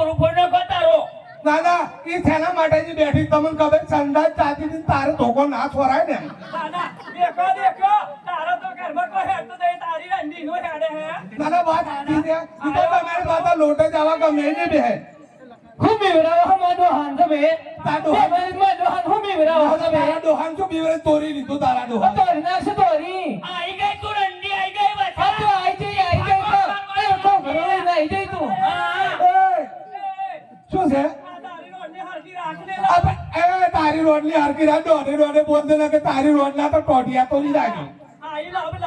બોરું ફોડ નાખો તારો ના ના એ થેલા માટે જ બેઠી તમને ખબર સંદાજ ચાતી થી તારે ધોકો ના છોરાય ને દાદા દેખો તારો તો ઘરમાં કોઈ હેડ તો દે તારી રંડી નો હેડે હે ના ના વાત સાચી છે ઈ તો તમારી માતા લોટે જવા ગમે ને બે હું બીવરાવો હમાડો હાન તમે તાડો માડો હાન હું બીવરાવો તમે તારા ડોહાન શું બીવરે તોરી લીધું તારા ડોહાન તોરી નાખશે તોરી આઈ ગઈ તું રંડી આઈ ગઈ બસ આ તો આઈ જઈ તો એ તો ઘરે આઈ જઈ તું એ શું છે તારી રોડની હરકી રાખને અબે એ તારી રોડની હરકી રાત દોઢી રોડે બોલતે ના કે તારી રોડના તો ટોટિયા તો નહીં લાગી આઈ લાવ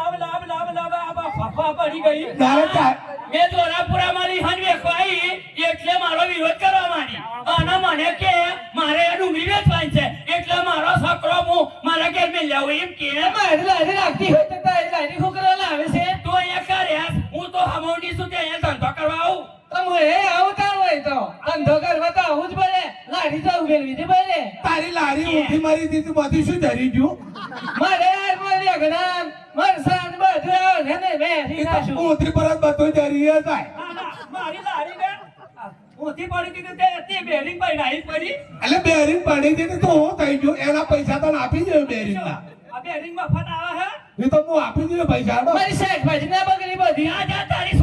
આ ફફા પડી ગઈ તારે ચાર મે જોરાપુરા મારી હન વેખવાઈ એટલે મારો વિરોધ કરવા માંડી અને મને કે મારે ડુંગળી વેચવાની છે એટલે મારો છોકરો હું મારા ઘેર મે લાવ એમ કે મારે લારી રાખતી હોય તો તારી લારી છોકરા લાવે છે તો અહીંયા કર્યા હું તો હમોની છું તે અહીંયા ધંધો કરવા આવું તમે એ આવતા હોય તો ધંધો કરવા તો આવું જ પડે લારી તો ઉભેલવી દે પડે તારી લારી ઊંધી મારી દીધી બધું શું ધરી ગયું મારે યાર મારી અગડાન મરસાન બધું આવે ને મેં એ તો ઊંધી પર જ બધું ધરી જાય મારી લારી ને ઊંધી પડી હતી તે બેરિંગ પર નાઈ પડી એટલે બેરિંગ પડી દીધી તો હું થઈ ગયો એના પૈસા તને આપી દે બેરિંગ ના આ બેરિંગ મફત આવે હે એ તો હું આપી દે પૈસા મારી શાકભાજી ના બગડી બધી આ જા તારી